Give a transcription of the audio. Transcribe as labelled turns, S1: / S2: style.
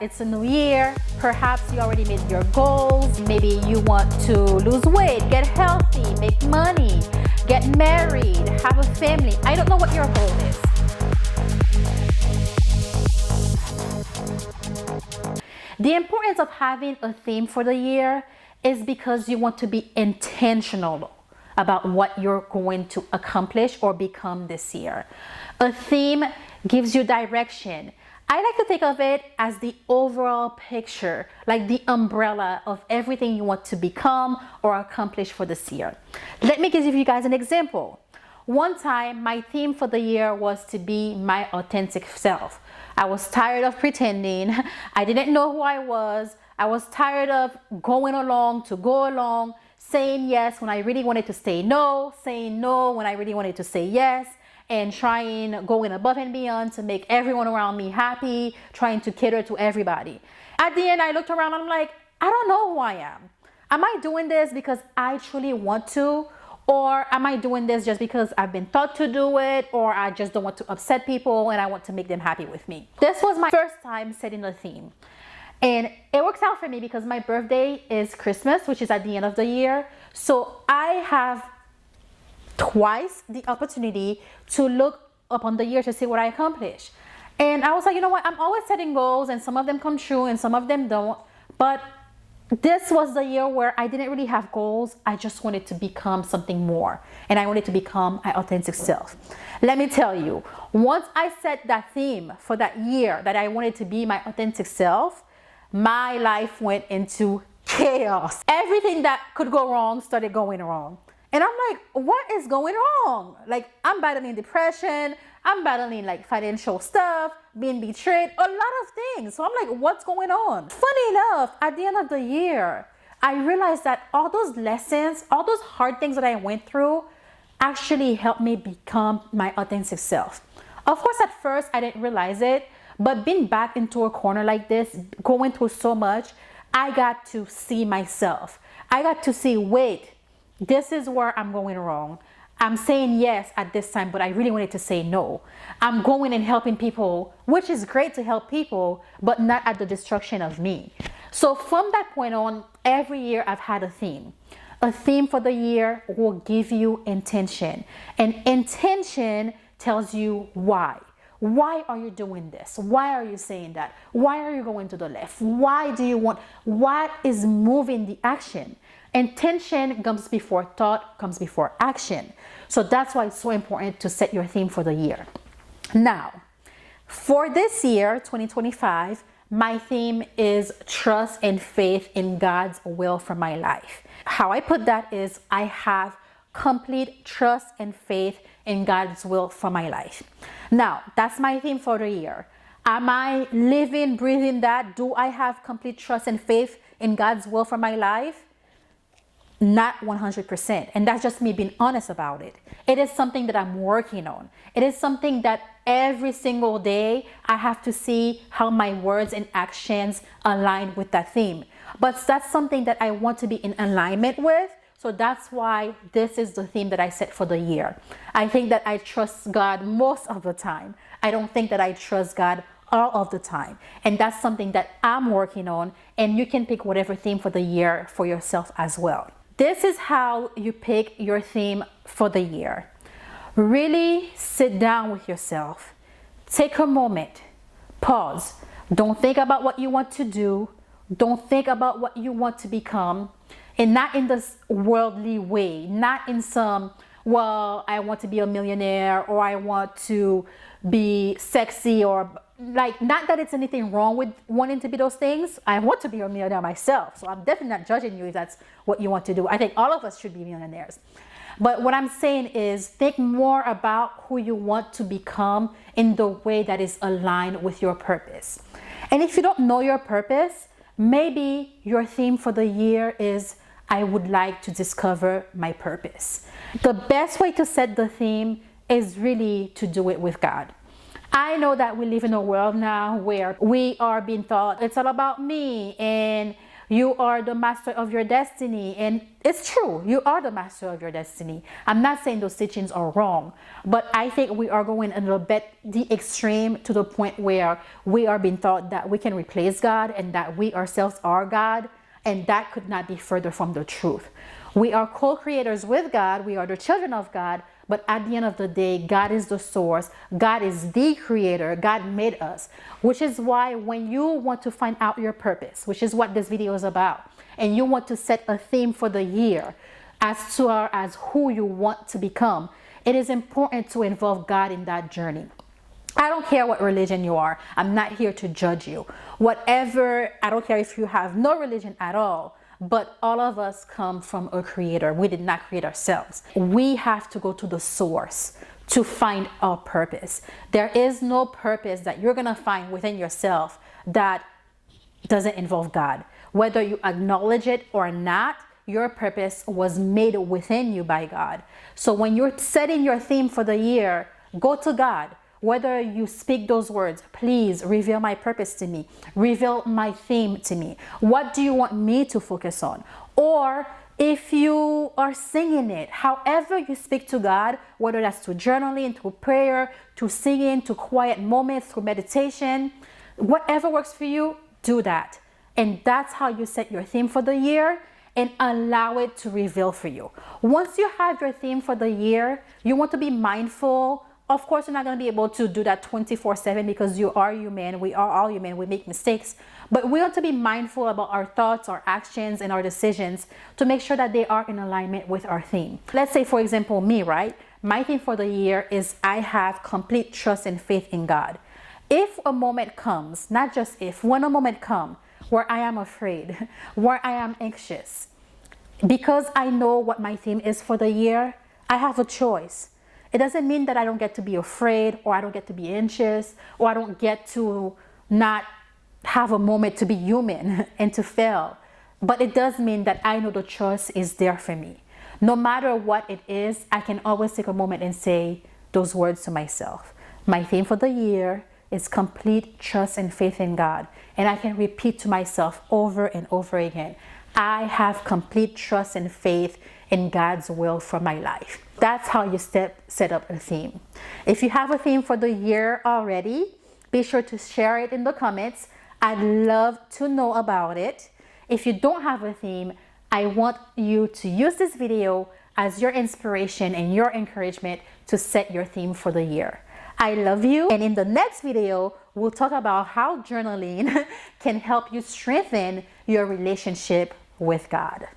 S1: It's a new year. Perhaps you already made your goals. Maybe you want to lose weight, get healthy, make money, get married, have a family. I don't know what your goal is. The importance of having a theme for the year is because you want to be intentional about what you're going to accomplish or become this year. A theme gives you direction. I like to think of it as the overall picture, like the umbrella of everything you want to become or accomplish for this year. Let me give you guys an example. One time, my theme for the year was to be my authentic self. I was tired of pretending. I didn't know who I was. I was tired of going along to go along, saying yes when I really wanted to say no, saying no when I really wanted to say yes, and going above and beyond to make everyone around me happy, trying to cater to everybody. At the end, I looked around and I'm like, I don't know who I am. Am I doing this because I truly want to? Or am I doing this just because I've been taught to do it, or I just don't want to upset people and I want to make them happy with me? This was my first time setting a theme. And it works out for me because my birthday is Christmas, which is at the end of the year. So I have twice the opportunity to look upon the year to see what I accomplished. And I was like, you know what? I'm always setting goals and some of them come true and some of them don't. But this was the year where I didn't really have goals. I just wanted to become something more. And I wanted to become my authentic self. Let me tell you, once I set that theme for that year that I wanted to be my authentic self, my life went into chaos. Everything that could go wrong started going wrong. And I'm like, what is going wrong? Like, I'm battling depression. I'm battling like financial stuff, being betrayed, a lot of things. So I'm like, what's going on? Funny enough, at the end of the year, I realized that all those lessons, all those hard things that I went through actually helped me become my authentic self. Of course, at first, I didn't realize it, but being back into a corner like this, going through so much, I got to see myself. I got to see, wait, this is where I'm going wrong. I'm saying yes at this time, but I really wanted to say no. I'm going and helping people, which is great to help people, but not at the destruction of me. So from that point on, every year I've had a theme. A theme for the year will give you intention. And intention tells you why. Why are you doing this? Why are you saying that? Why are you going to the left? Why do you want? What is moving the action? Intention comes before thought, comes before action. So that's why it's so important to set your theme for the year. Now, for this year, 2025, my theme is trust and faith in God's will for my life. How I put that is I have complete trust and faith in God's will for my life. Now, that's my theme for the year. Am I living, breathing that? Do I have complete trust and faith in God's will for my life? Not 100%. And that's just me being honest about it. It is something that I'm working on. It is something that every single day I have to see how my words and actions align with that theme. But that's something that I want to be in alignment with. So that's why this is the theme that I set for the year. I think that I trust God most of the time. I don't think that I trust God all of the time. And that's something that I'm working on. And you can pick whatever theme for the year for yourself as well. This is how you pick your theme for the year. Really sit down with yourself. Take a moment. Pause. Don't think about what you want to do. Don't think about what you want to become. And not in this worldly way. Not in some, well, I want to be a millionaire, or I want to be sexy, or like, not that it's anything wrong with wanting to be those things. I want to be a millionaire myself. So I'm definitely not judging you if that's what you want to do. I think all of us should be millionaires. But what I'm saying is think more about who you want to become in the way that is aligned with your purpose. And if you don't know your purpose, maybe your theme for the year is, I would like to discover my purpose. The best way to set the theme is really to do it with God. I know that we live in a world now where we are being taught it's all about me, and You are the master of your destiny. And it's true, you are the master of your destiny. I'm not saying those teachings are wrong, but I think we are going a little bit the extreme, to the point where we are being taught that we can replace God and that we ourselves are God. And that could not be further from the truth. We are co-creators with God. We are the children of God. But at the end of the day, God is the source. God is the creator. God made us. Which is why when you want to find out your purpose, which is what this video is about, and you want to set a theme for the year as far as who you want to become, it is important to involve God in that journey. I don't care what religion you are. I'm not here to judge you. Whatever, I don't care if you have no religion at all, but all of us come from a creator. We did not create ourselves. We have to go to the source to find our purpose. There is no purpose that you're going to find within yourself that doesn't involve God. Whether you acknowledge it or not, your purpose was made within you by God. So when you're setting your theme for the year, go to God. Whether you speak those words, please reveal my purpose to me, reveal my theme to me. What do you want me to focus on? Or if you are singing it, however you speak to God, whether that's through journaling, through prayer, to singing, to quiet moments, through meditation, whatever works for you, do that. And that's how you set your theme for the year and allow it to reveal for you. Once you have your theme for the year, you want to be mindful. Of course, you're not going to be able to do that 24/7 because you are human. We are all human. We make mistakes. But we want to be mindful about our thoughts, our actions, and our decisions to make sure that they are in alignment with our theme. Let's say, for example, me, right? My theme for the year is I have complete trust and faith in God. If a moment comes, not just if, when a moment comes where I am afraid, where I am anxious, because I know what my theme is for the year, I have a choice. It doesn't mean that I don't get to be afraid, or I don't get to be anxious, or I don't get to not have a moment to be human and to fail. But it does mean that I know the choice is there for me. No matter what it is, I can always take a moment and say those words to myself. My theme for the year is complete trust and faith in God. And I can repeat to myself over and over again, I have complete trust and faith in God's will for my life. That's how you set up a theme. If you have a theme for the year already, be sure to share it in the comments. I'd love to know about it. If you don't have a theme, I want you to use this video as your inspiration and your encouragement to set your theme for the year. I love you, and in the next video, we'll talk about how journaling can help you strengthen your relationship with God.